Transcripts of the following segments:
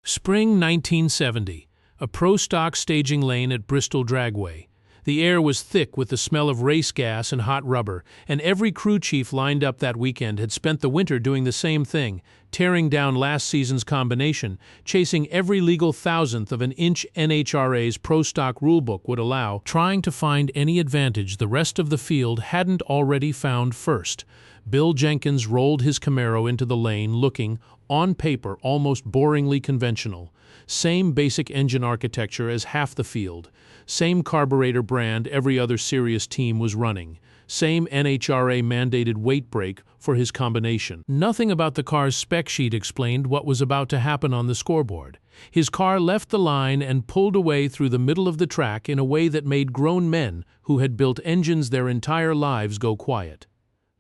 Spring 1970, a pro-stock staging lane at Bristol Dragway. The air was thick with the smell of race gas and hot rubber, and every crew chief lined up that weekend had spent the winter doing the same thing, tearing down last season's combination, chasing every legal thousandth of an inch NHRA's pro-stock rulebook would allow, trying to find any advantage the rest of the field hadn't already found first. Bill Jenkins rolled his Camaro into the lane looking, on paper, almost boringly conventional. Same basic engine architecture as half the field. Same carburetor brand every other serious team was running. Same NHRA-mandated weight brake for his combination. Nothing about the car's spec sheet explained what was about to happen on the scoreboard. His car left the line and pulled away through the middle of the track in a way that made grown men who had built engines their entire lives go quiet.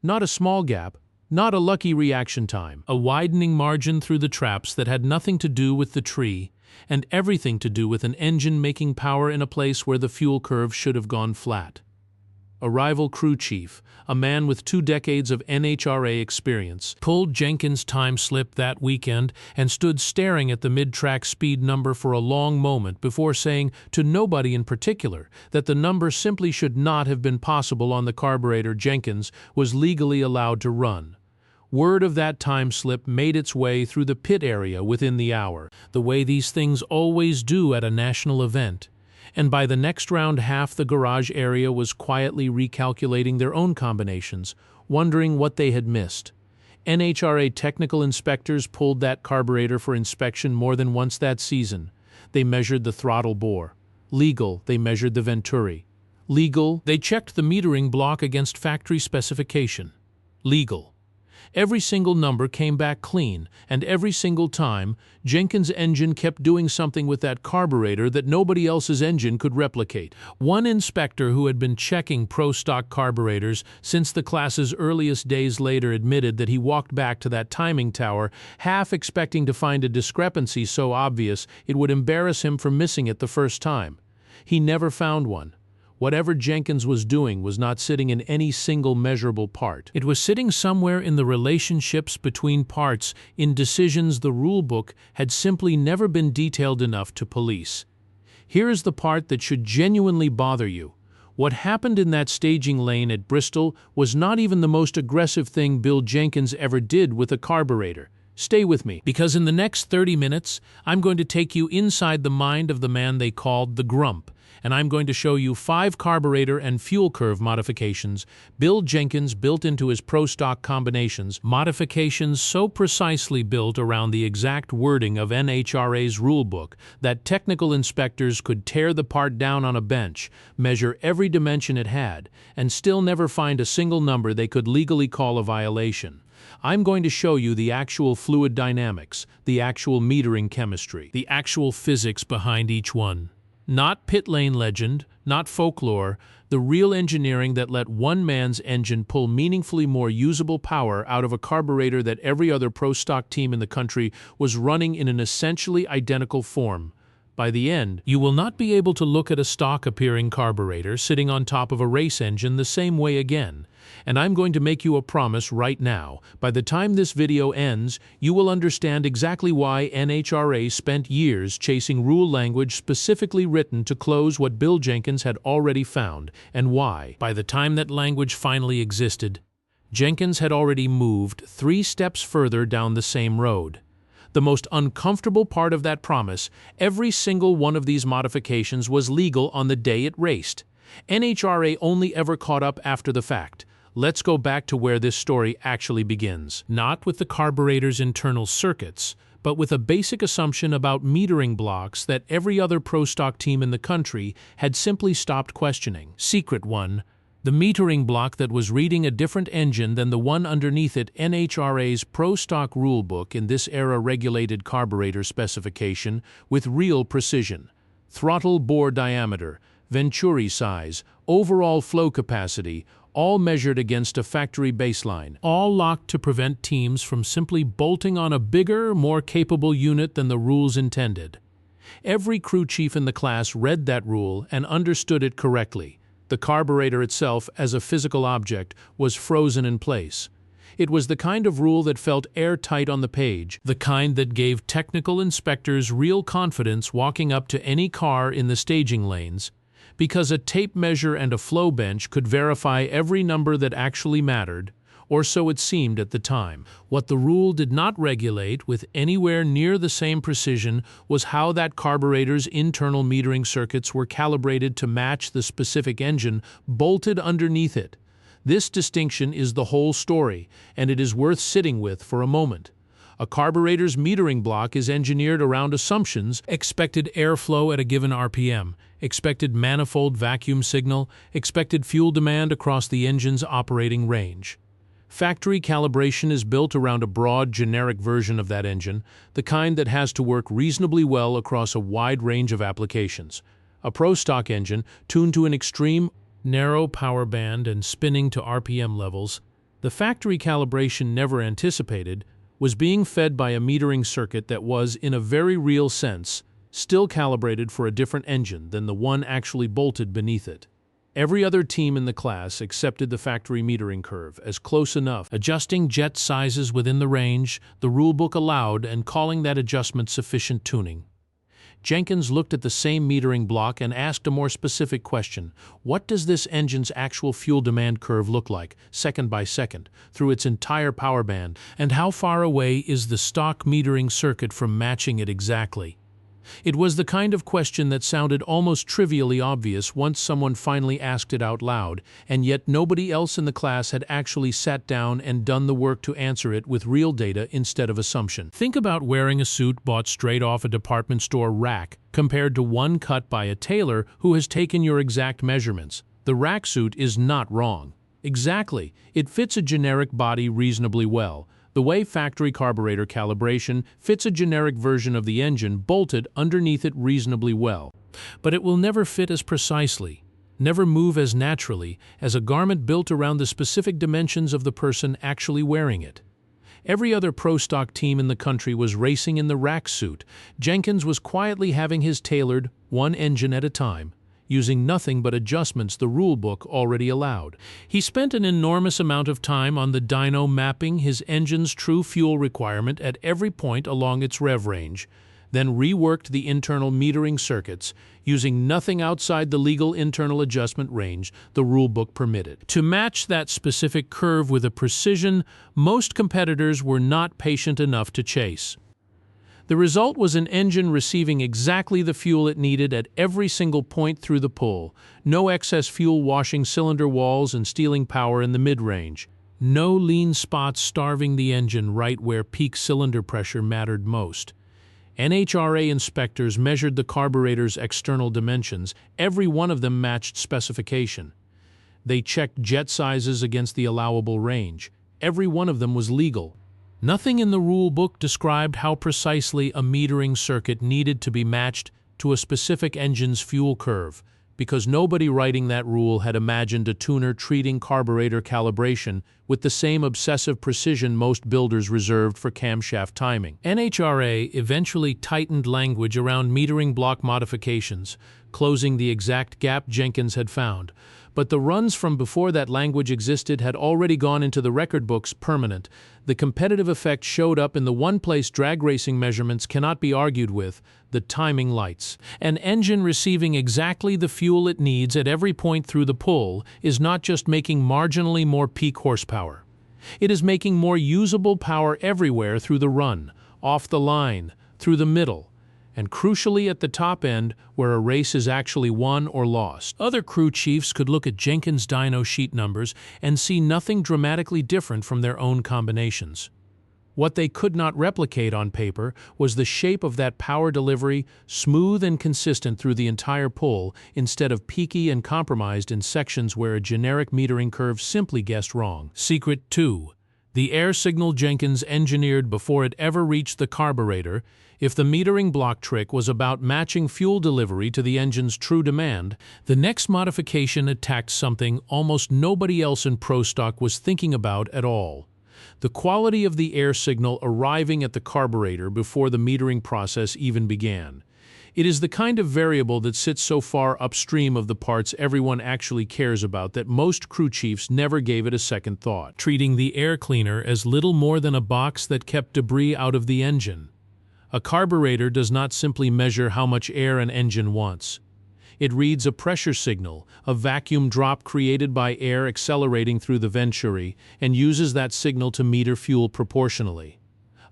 Not a small gap, not a lucky reaction time, a widening margin through the traps that had nothing to do with the tree and everything to do with an engine making power in a place where the fuel curve should have gone flat. A rival crew chief, a man with 2 decades of NHRA experience, pulled Jenkins' time slip that weekend and stood staring at the mid-track speed number for a long moment before saying to nobody in particular that the number simply should not have been possible on the carburetor Jenkins was legally allowed to run. Word of that time slip made its way through the pit area within the hour, the way these things always do at a national event. And by the next round half the garage area was quietly recalculating their own combinations, wondering what they had missed. NHRA technical inspectors pulled that carburetor for inspection more than once that season. They measured the throttle bore. Legal, they measured the venturi. Legal, they checked the metering block against factory specification. Legal. Every single number came back clean, and every single time, Jenkins' engine kept doing something with that carburetor that nobody else's engine could replicate. One inspector who had been checking pro-stock carburetors since the class's earliest days later admitted that he walked back to that timing tower half expecting to find a discrepancy so obvious it would embarrass him for missing it the first time. He never found one. Whatever Jenkins was doing was not sitting in any single measurable part. It was sitting somewhere in the relationships between parts, in decisions the rulebook had simply never been detailed enough to police. Here is the part that should genuinely bother you. What happened in that staging lane at Bristol was not even the most aggressive thing Bill Jenkins ever did with a carburetor. Stay with me, because in the next 30 minutes, I'm going to take you inside the mind of the man they called the Grump, and I'm going to show you 5 carburetor and fuel curve modifications Bill Jenkins built into his pro-stock combinations, modifications so precisely built around the exact wording of NHRA's rulebook that technical inspectors could tear the part down on a bench, measure every dimension it had, and still never find a single number they could legally call a violation. I'm going to show you the actual fluid dynamics, the actual metering chemistry, the actual physics behind each one. Not pit lane legend, not folklore, the real engineering that let one man's engine pull meaningfully more usable power out of a carburetor that every other pro-stock team in the country was running in an essentially identical form. By the end, you will not be able to look at a stock-appearing carburetor sitting on top of a race engine the same way again. And I'm going to make you a promise right now. By the time this video ends, you will understand exactly why NHRA spent years chasing rule language specifically written to close what Bill Jenkins had already found, and why, by the time that language finally existed, Jenkins had already moved 3 steps further down the same road. The most uncomfortable part of that promise, every single one of these modifications was legal on the day it raced. NHRA only ever caught up after the fact. Let's go back to where this story actually begins. Not with the carburetor's internal circuits, but with a basic assumption about metering blocks that every other pro-stock team in the country had simply stopped questioning. Secret one. The metering block that was reading a different engine than the one underneath it, NHRA's pro-stock rulebook in this era regulated carburetor specification with real precision. Throttle bore diameter, venturi size, overall flow capacity, all measured against a factory baseline, all locked to prevent teams from simply bolting on a bigger, more capable unit than the rules intended. Every crew chief in the class read that rule and understood it correctly. The carburetor itself, as a physical object, was frozen in place. It was the kind of rule that felt airtight on the page, the kind that gave technical inspectors real confidence walking up to any car in the staging lanes, because a tape measure and a flow bench could verify every number that actually mattered, or so it seemed at the time. What the rule did not regulate with anywhere near the same precision was how that carburetor's internal metering circuits were calibrated to match the specific engine bolted underneath it. This distinction is the whole story, and it is worth sitting with for a moment. A carburetor's metering block is engineered around assumptions: expected airflow at a given RPM, expected manifold vacuum signal, expected fuel demand across the engine's operating range. Factory calibration is built around a broad, generic version of that engine, the kind that has to work reasonably well across a wide range of applications. A pro-stock engine, tuned to an extreme, narrow power band and spinning to RPM levels, the factory calibration never anticipated, was being fed by a metering circuit that was, in a very real sense, still calibrated for a different engine than the one actually bolted beneath it. Every other team in the class accepted the factory metering curve as close enough, adjusting jet sizes within the range the rulebook allowed and calling that adjustment sufficient tuning. Jenkins looked at the same metering block and asked a more specific question. What does this engine's actual fuel demand curve look like, second by second, through its entire power band, and how far away is the stock metering circuit from matching it exactly? It was the kind of question that sounded almost trivially obvious once someone finally asked it out loud, and yet nobody else in the class had actually sat down and done the work to answer it with real data instead of assumption. Think about wearing a suit bought straight off a department store rack compared to one cut by a tailor who has taken your exact measurements. The rack suit is not wrong. Exactly, it fits a generic body reasonably well, the way factory carburetor calibration fits a generic version of the engine bolted underneath it reasonably well. But it will never fit as precisely, never move as naturally as a garment built around the specific dimensions of the person actually wearing it. Every other pro-stock team in the country was racing in the rack suit. Jenkins was quietly having his tailored, one engine at a time, using nothing but adjustments the rulebook already allowed. He spent an enormous amount of time on the dyno mapping his engine's true fuel requirement at every point along its rev range, then reworked the internal metering circuits, using nothing outside the legal internal adjustment range the rulebook permitted. To match that specific curve with a precision most competitors were not patient enough to chase. The result was an engine receiving exactly the fuel it needed at every single point through the pull, no excess fuel washing cylinder walls and stealing power in the mid-range, no lean spots starving the engine right where peak cylinder pressure mattered most. NHRA inspectors measured the carburetor's external dimensions. Every one of them matched specification. They checked jet sizes against the allowable range. Every one of them was legal. Nothing in the rule book described how precisely a metering circuit needed to be matched to a specific engine's fuel curve, because nobody writing that rule had imagined a tuner treating carburetor calibration with the same obsessive precision most builders reserved for camshaft timing. NHRA eventually tightened language around metering block modifications, closing the exact gap Jenkins had found. But the runs from before that language existed had already gone into the record books permanent. The competitive effect showed up in the one place drag racing measurements cannot be argued with: the timing lights. An engine receiving exactly the fuel it needs at every point through the pull is not just making marginally more peak horsepower. It is making more usable power everywhere through the run, off the line, through the middle, and crucially at the top end where a race is actually won or lost. Other crew chiefs could look at Jenkins' dyno sheet numbers and see nothing dramatically different from their own combinations. What they could not replicate on paper was the shape of that power delivery, smooth and consistent through the entire pull, instead of peaky and compromised in sections where a generic metering curve simply guessed wrong. Secret 2. The air signal Jenkins engineered before it ever reached the carburetor. If the metering block trick was about matching fuel delivery to the engine's true demand, the next modification attacked something almost nobody else in pro stock was thinking about at all: the quality of the air signal arriving at the carburetor before the metering process even began. It is the kind of variable that sits so far upstream of the parts everyone actually cares about that most crew chiefs never gave it a second thought, treating the air cleaner as little more than a box that kept debris out of the engine. A carburetor does not simply measure how much air an engine wants. It reads a pressure signal, a vacuum drop created by air accelerating through the venturi, and uses that signal to meter fuel proportionally.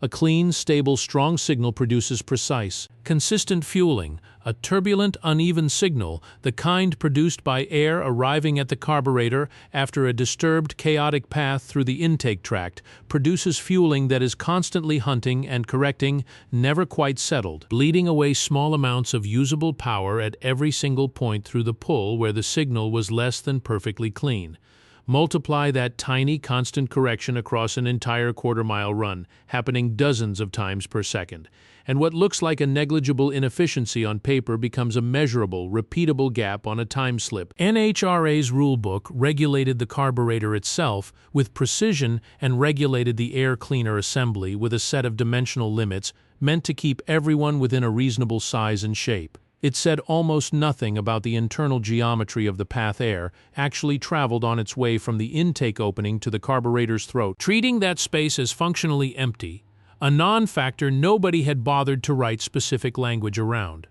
A clean, stable, strong signal produces precise, consistent fueling. A turbulent, uneven signal, the kind produced by air arriving at the carburetor after a disturbed, chaotic path through the intake tract, produces fueling that is constantly hunting and correcting, never quite settled, bleeding away small amounts of usable power at every single point through the pull where the signal was less than perfectly clean. Multiply that tiny constant correction across an entire quarter-mile run, happening dozens of times per second, and what looks like a negligible inefficiency on paper becomes a measurable, repeatable gap on a time slip. NHRA's rulebook regulated the carburetor itself with precision and regulated the air cleaner assembly with a set of dimensional limits meant to keep everyone within a reasonable size and shape. It said almost nothing about the internal geometry of the path air actually traveled on its way from the intake opening to the carburetor's throat, treating that space as functionally empty, a non-factor nobody had bothered to write specific language around.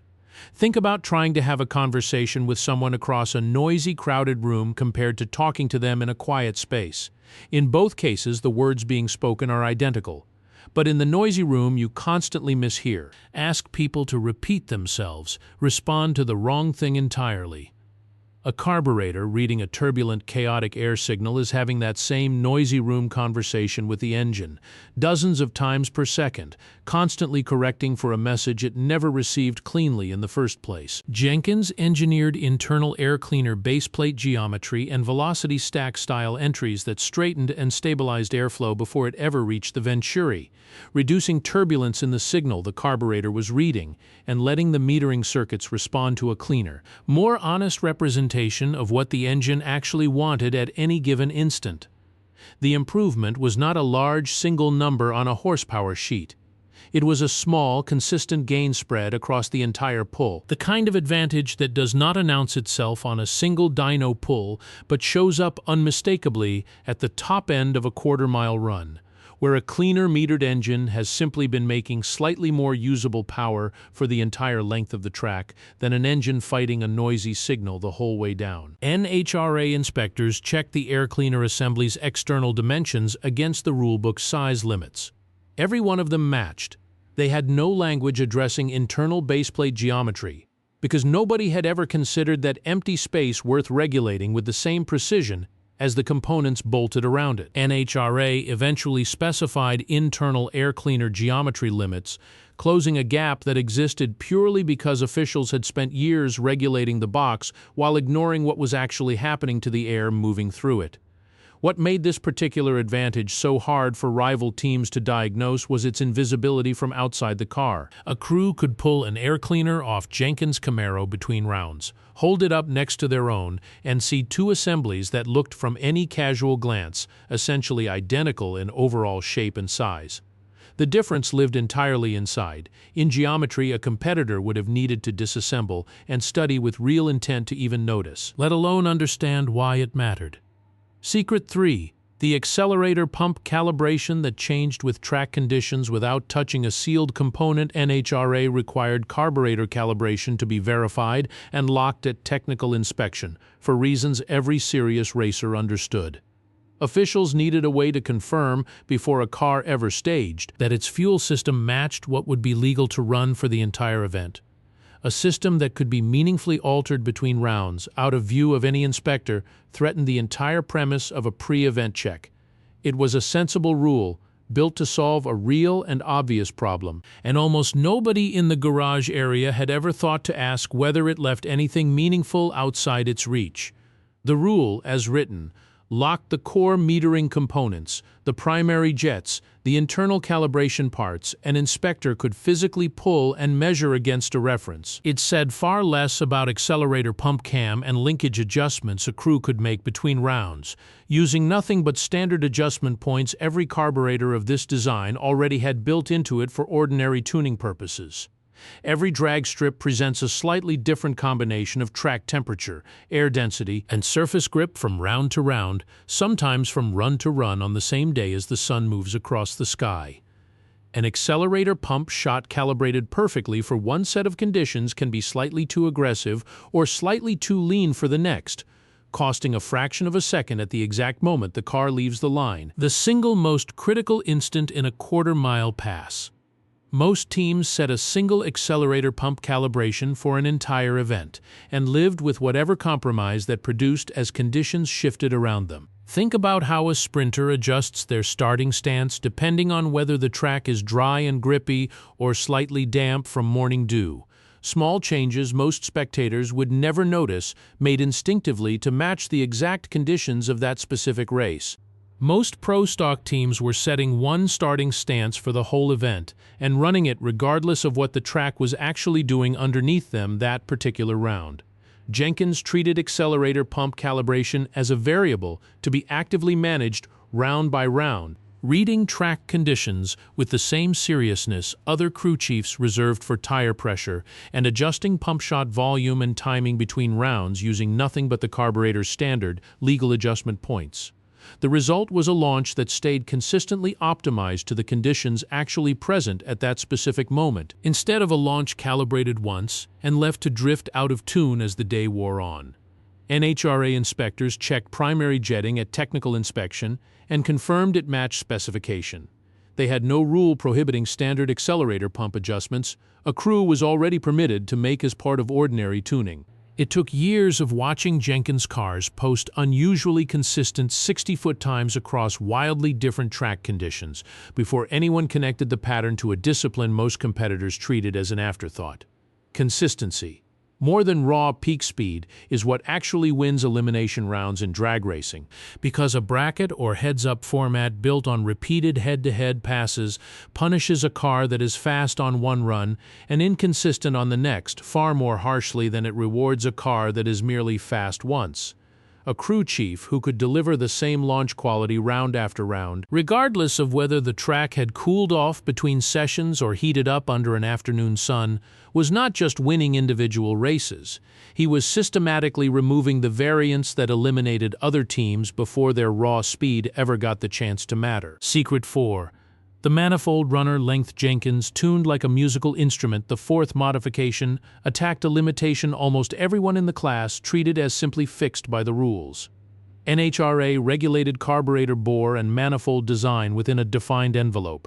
Think about trying to have a conversation with someone across a noisy, crowded room compared to talking to them in a quiet space. In both cases, the words being spoken are identical. But in the noisy room, you constantly mishear. Ask people to repeat themselves, respond to the wrong thing entirely. A carburetor reading a turbulent, chaotic air signal is having that same noisy room conversation with the engine, dozens of times per second, constantly correcting for a message it never received cleanly in the first place. Jenkins engineered internal air cleaner baseplate geometry and velocity stack style entries that straightened and stabilized airflow before it ever reached the venturi, reducing turbulence in the signal the carburetor was reading and letting the metering circuits respond to a cleaner, more honest representation of what the engine actually wanted at any given instant. The improvement was not a large single number on a horsepower sheet. It was a small, consistent gain spread across the entire pull, the kind of advantage that does not announce itself on a single dyno pull but shows up unmistakably at the top end of a quarter-mile run, where a cleaner metered engine has simply been making slightly more usable power for the entire length of the track than an engine fighting a noisy signal the whole way down. NHRA inspectors checked the air cleaner assembly's external dimensions against the rulebook's size limits. Every one of them matched. They had no language addressing internal baseplate geometry, because nobody had ever considered that empty space worth regulating with the same precision as the components bolted around it. NHRA eventually specified internal air cleaner geometry limits, closing a gap that existed purely because officials had spent years regulating the box while ignoring what was actually happening to the air moving through it. What made this particular advantage so hard for rival teams to diagnose was its invisibility from outside the car. A crew could pull an air cleaner off Jenkins Camaro between rounds, hold it up next to their own, and see two assemblies that looked from any casual glance essentially identical in overall shape and size. The difference lived entirely inside. In geometry, a competitor would have needed to disassemble and study with real intent to even notice, let alone understand why it mattered. Secret 3. The accelerator pump calibration that changed with track conditions without touching a sealed component. NHRA required carburetor calibration to be verified and locked at technical inspection, for reasons every serious racer understood. Officials needed a way to confirm, before a car ever staged, that its fuel system matched what would be legal to run for the entire event. A system that could be meaningfully altered between rounds, out of view of any inspector, threatened the entire premise of a pre-event check. It was a sensible rule, built to solve a real and obvious problem, and almost nobody in the garage area had ever thought to ask whether it left anything meaningful outside its reach. The rule, as written, locked the core metering components, the primary jets, the internal calibration parts. An inspector could physically pull and measure against a reference. It said far less about accelerator pump cam and linkage adjustments a crew could make between rounds, using nothing but standard adjustment points every carburetor of this design already had built into it for ordinary tuning purposes. Every drag strip presents a slightly different combination of track temperature, air density, and surface grip from round to round, sometimes from run to run on the same day as the sun moves across the sky. An accelerator pump shot calibrated perfectly for one set of conditions can be slightly too aggressive or slightly too lean for the next, costing a fraction of a second at the exact moment the car leaves the line, the single most critical instant in a quarter-mile pass. Most teams set a single accelerator pump calibration for an entire event and lived with whatever compromise that produced as conditions shifted around them. Think about how a sprinter adjusts their starting stance depending on whether the track is dry and grippy or slightly damp from morning dew. Small changes most spectators would never notice, made instinctively to match the exact conditions of that specific race. Most pro stock teams were setting one starting stance for the whole event and running it regardless of what the track was actually doing underneath them that particular round. Jenkins treated accelerator pump calibration as a variable to be actively managed round by round, reading track conditions with the same seriousness other crew chiefs reserved for tire pressure and adjusting pump shot volume and timing between rounds using nothing but the carburetor's standard legal adjustment points. The result was a launch that stayed consistently optimized to the conditions actually present at that specific moment, instead of a launch calibrated once and left to drift out of tune as the day wore on. NHRA inspectors checked primary jetting at technical inspection and confirmed it matched specification. They had no rule prohibiting standard accelerator pump adjustments a crew was already permitted to make as part of ordinary tuning. It took years of watching Jenkins cars post unusually consistent 60-foot times across wildly different track conditions before anyone connected the pattern to a discipline most competitors treated as an afterthought. Consistency, more than raw peak speed, is what actually wins elimination rounds in drag racing, because a bracket or heads-up format built on repeated head-to-head passes punishes a car that is fast on one run and inconsistent on the next far more harshly than it rewards a car that is merely fast once. A crew chief who could deliver the same launch quality round after round, regardless of whether the track had cooled off between sessions or heated up under an afternoon sun, was not just winning individual races. He was systematically removing the variance that eliminated other teams before their raw speed ever got the chance to matter. Secret 4. The manifold runner length Jenkins tuned like a musical instrument. The fourth modification attacked a limitation almost everyone in the class treated as simply fixed by the rules. NHRA regulated carburetor bore and manifold design within a defined envelope,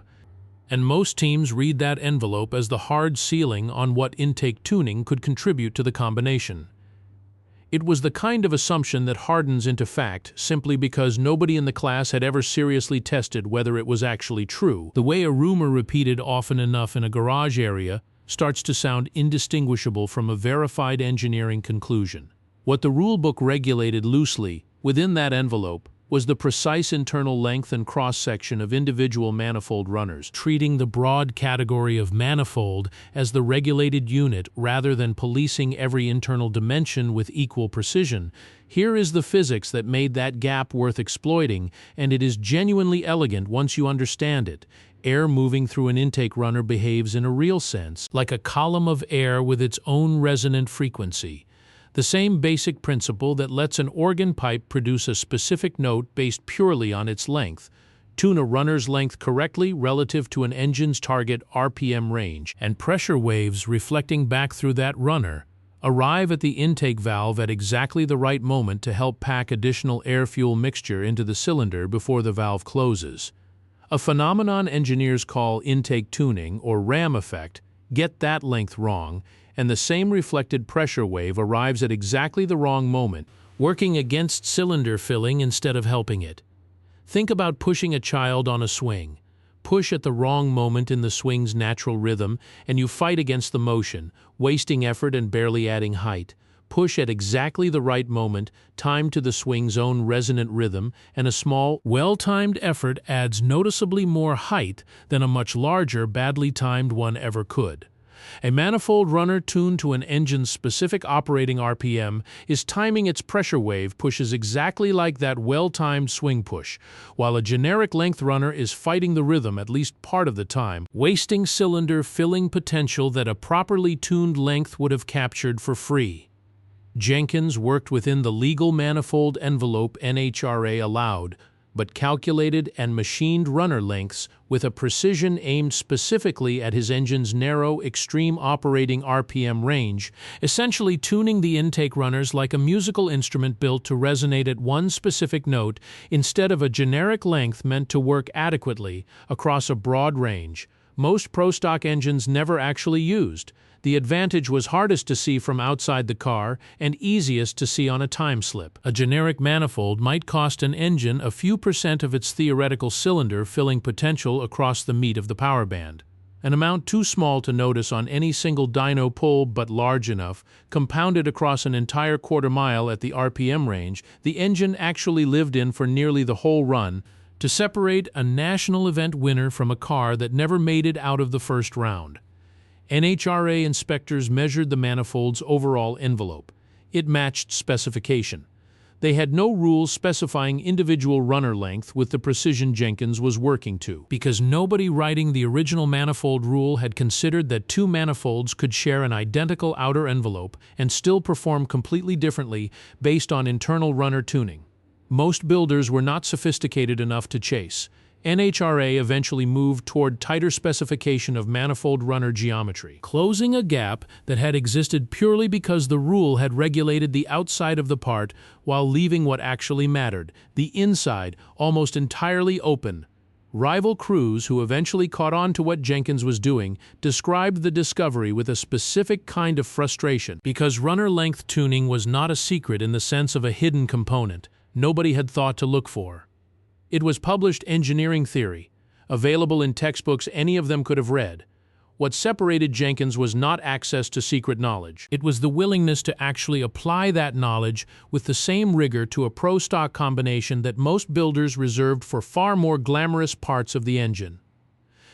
and most teams read that envelope as the hard ceiling on what intake tuning could contribute to the combination. It was the kind of assumption that hardens into fact simply because nobody in the class had ever seriously tested whether it was actually true. The way a rumor repeated often enough in a garage area starts to sound indistinguishable from a verified engineering conclusion. What the rulebook regulated loosely, within that envelope, was the precise internal length and cross-section of individual manifold runners, treating the broad category of manifold as the regulated unit rather than policing every internal dimension with equal precision. Here is the physics that made that gap worth exploiting, and it is genuinely elegant once you understand it. Air moving through an intake runner behaves in a real sense like a column of air with its own resonant frequency. The same basic principle that lets an organ pipe produce a specific note based purely on its length, tune a runner's length correctly relative to an engine's target RPM range, and pressure waves reflecting back through that runner arrive at the intake valve at exactly the right moment to help pack additional air-fuel mixture into the cylinder before the valve closes. A phenomenon engineers call intake tuning or ram effect. Get that length wrong, and the same reflected pressure wave arrives at exactly the wrong moment, working against cylinder filling instead of helping it. Think about pushing a child on a swing. Push at the wrong moment in the swing's natural rhythm, and you fight against the motion, wasting effort and barely adding height. Push at exactly the right moment, timed to the swing's own resonant rhythm, and a small, well-timed effort adds noticeably more height than a much larger, badly timed one ever could. A manifold runner tuned to an engine's specific operating RPM is timing its pressure wave pushes exactly like that well-timed swing push, while a generic length runner is fighting the rhythm at least part of the time, wasting cylinder filling potential that a properly tuned length would have captured for free. Jenkins worked within the legal manifold envelope NHRA allowed, but calculated and machined runner lengths with a precision aimed specifically at his engine's narrow, extreme operating RPM range, essentially tuning the intake runners like a musical instrument built to resonate at one specific note instead of a generic length meant to work adequately across a broad range. Most pro-stock engines never actually used. The advantage was hardest to see from outside the car and easiest to see on a time slip. A generic manifold might cost an engine a few % of its theoretical cylinder filling potential across the meat of the power band. An amount too small to notice on any single dyno pull but large enough, compounded across an entire quarter mile at the RPM range the engine actually lived in for nearly the whole run, to separate a national event winner from a car that never made it out of the first round. NHRA inspectors measured the manifold's overall envelope. It matched specification. They had no rules specifying individual runner length with the precision Jenkins was working to, because nobody writing the original manifold rule had considered that two manifolds could share an identical outer envelope and still perform completely differently based on internal runner tuning. Most builders were not sophisticated enough to chase. NHRA eventually moved toward tighter specification of manifold runner geometry, closing a gap that had existed purely because the rule had regulated the outside of the part while leaving what actually mattered, the inside, almost entirely open. Rival crews who eventually caught on to what Jenkins was doing described the discovery with a specific kind of frustration, because runner length tuning was not a secret in the sense of a hidden component nobody had thought to look for. It was published engineering theory, available in textbooks any of them could have read. What separated Jenkins was not access to secret knowledge. It was the willingness to actually apply that knowledge with the same rigor to a pro-stock combination that most builders reserved for far more glamorous parts of the engine.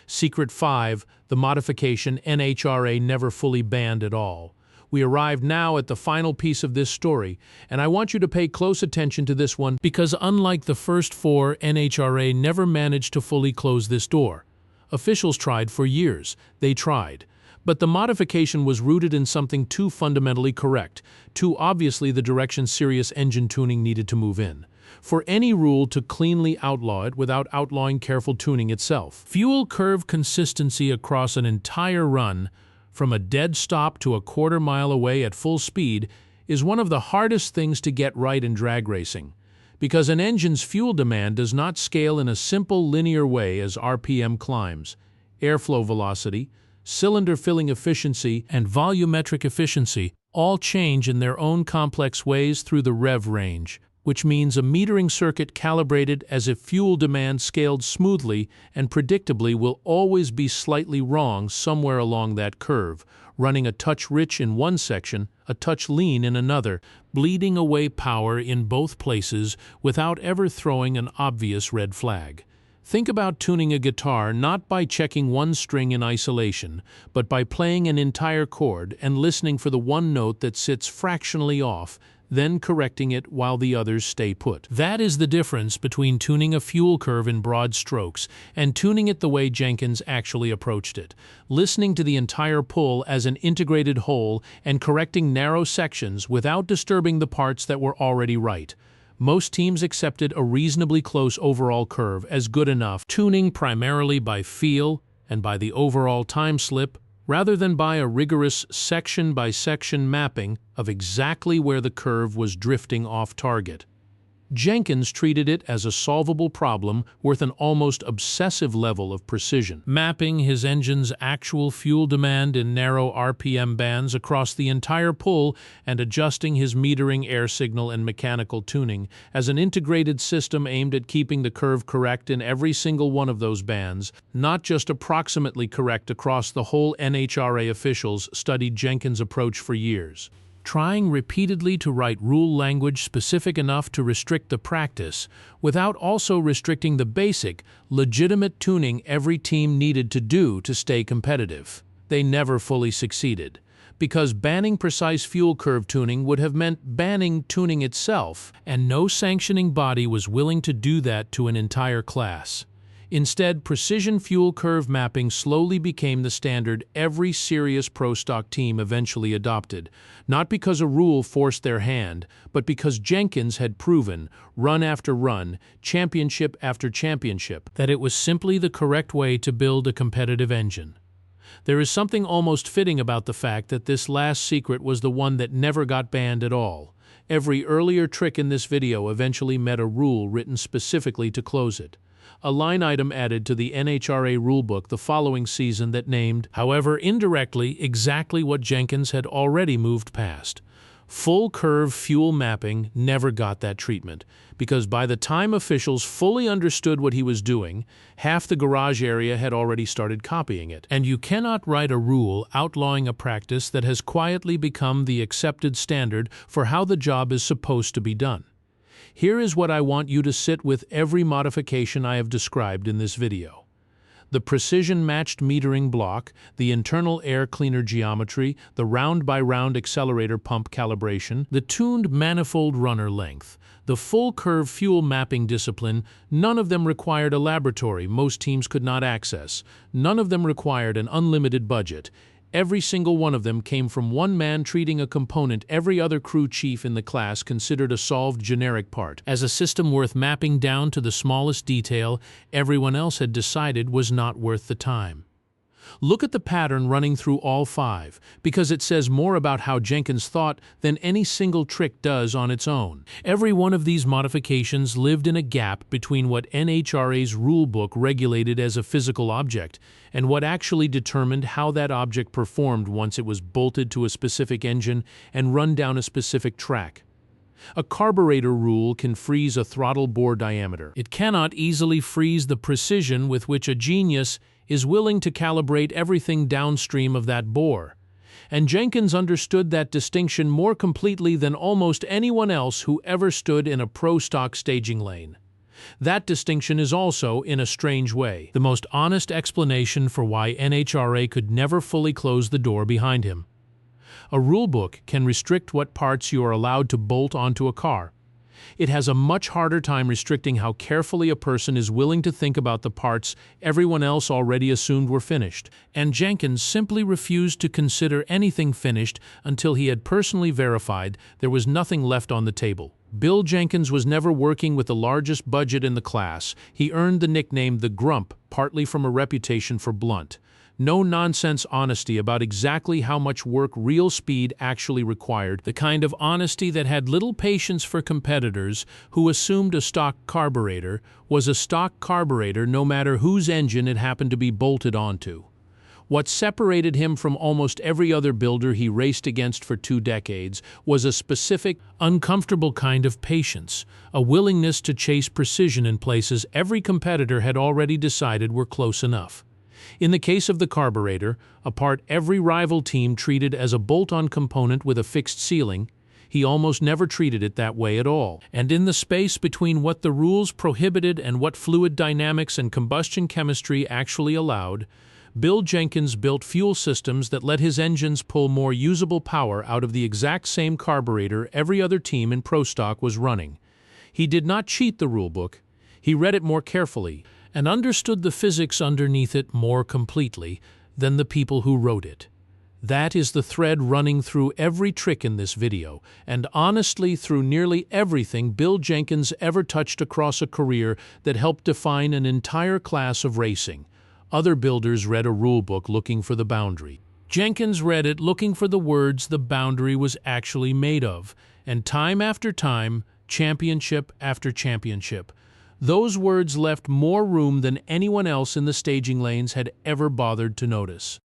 Secret 5, the modification NHRA never fully banned at all. We arrived now at the final piece of this story, and I want you to pay close attention to this one because unlike the first 4, NHRA never managed to fully close this door. Officials tried for years. They tried. But the modification was rooted in something too fundamentally correct, too obviously the direction serious engine tuning needed to move in, for any rule to cleanly outlaw it without outlawing careful tuning itself. Fuel curve consistency across an entire run, from a dead stop to a quarter mile away at full speed, is one of the hardest things to get right in drag racing, because an engine's fuel demand does not scale in a simple linear way as RPM climbs. Airflow velocity, cylinder filling efficiency, and volumetric efficiency all change in their own complex ways through the rev range, which means a metering circuit calibrated as if fuel demand scaled smoothly and predictably will always be slightly wrong somewhere along that curve, running a touch rich in one section, a touch lean in another, bleeding away power in both places without ever throwing an obvious red flag. Think about tuning a guitar not by checking one string in isolation, but by playing an entire chord and listening for the one note that sits fractionally off, then correcting it while the others stay put. That is the difference between tuning a fuel curve in broad strokes and tuning it the way Jenkins actually approached it, listening to the entire pull as an integrated whole and correcting narrow sections without disturbing the parts that were already right. Most teams accepted a reasonably close overall curve as good enough, tuning primarily by feel and by the overall time slip, rather than by a rigorous section-by-section mapping of exactly where the curve was drifting off target. Jenkins treated it as a solvable problem worth an almost obsessive level of precision, mapping his engine's actual fuel demand in narrow RPM bands across the entire pull and adjusting his metering, air signal, and mechanical tuning as an integrated system aimed at keeping the curve correct in every single one of those bands, not just approximately correct across the whole. NHRA officials studied Jenkins' approach for years, trying repeatedly to write rule language specific enough to restrict the practice, without also restricting the basic, legitimate tuning every team needed to do to stay competitive. they never fully succeeded, because banning precise fuel curve tuning would have meant banning tuning itself, and no sanctioning body was willing to do that to an entire class. Instead, precision fuel curve mapping slowly became the standard every serious pro stock team eventually adopted, not because a rule forced their hand, but because Jenkins had proven, run after run, championship after championship, that it was simply the correct way to build a competitive engine. There is something almost fitting about the fact that this last secret was the one that never got banned at all. Every earlier trick in this video eventually met a rule written specifically to close it. A line item added to the NHRA rulebook the following season that named, however indirectly, exactly what Jenkins had already moved past. Full curve fuel mapping never got that treatment, because by the time officials fully understood what he was doing, half the garage area had already started copying it. And you cannot write a rule outlawing a practice that has quietly become the accepted standard for how the job is supposed to be done. Here is what I want you to sit with every modification I have described in this video. The precision-matched metering block, the internal air cleaner geometry, the round-by-round accelerator pump calibration, the tuned manifold runner length, the full-curve fuel mapping discipline, none of them required a laboratory most teams could not access. None of them required an unlimited budget. Every single one of them came from one man treating a component every other crew chief in the class considered a solved generic part as a system worth mapping down to the smallest detail everyone else had decided was not worth the time. Look at the pattern running through all five, because it says more about how Jenkins thought than any single trick does on its own. Every one of these modifications lived in a gap between what NHRA's rulebook regulated as a physical object and what actually determined how that object performed once it was bolted to a specific engine and run down a specific track. A carburetor rule can freeze a throttle bore diameter. It cannot easily freeze the precision with which a genius is willing to calibrate everything downstream of that bore. And Jenkins understood that distinction more completely than almost anyone else who ever stood in a pro-stock staging lane. That distinction is also, in a strange way, the most honest explanation for why NHRA could never fully close the door behind him. A rulebook can restrict what parts you are allowed to bolt onto a car. It has a much harder time restricting how carefully a person is willing to think about the parts everyone else already assumed were finished, and Jenkins simply refused to consider anything finished until he had personally verified there was nothing left on the table. Bill Jenkins was never working with the largest budget in the class. He earned the nickname the Grump, partly from a reputation for blunt, no-nonsense honesty about exactly how much work real speed actually required, the kind of honesty that had little patience for competitors who assumed a stock carburetor was a stock carburetor no matter whose engine it happened to be bolted onto. What separated him from almost every other builder he raced against for 2 decades was a specific, uncomfortable kind of patience, a willingness to chase precision in places every competitor had already decided were close enough. In the case of the carburetor, a part every rival team treated as a bolt-on component with a fixed ceiling, he almost never treated it that way at all. And in the space between what the rules prohibited and what fluid dynamics and combustion chemistry actually allowed, Bill Jenkins built fuel systems that let his engines pull more usable power out of the exact same carburetor every other team in pro stock was running. He did not cheat the rulebook. He read it more carefully and understood the physics underneath it more completely than the people who wrote it. That is the thread running through every trick in this video, and honestly through nearly everything Bill Jenkins ever touched across a career that helped define an entire class of racing. Other builders read a rulebook looking for the boundary. Jenkins read it looking for the words the boundary was actually made of, and time after time, championship after championship, those words left more room than anyone else in the staging lanes had ever bothered to notice.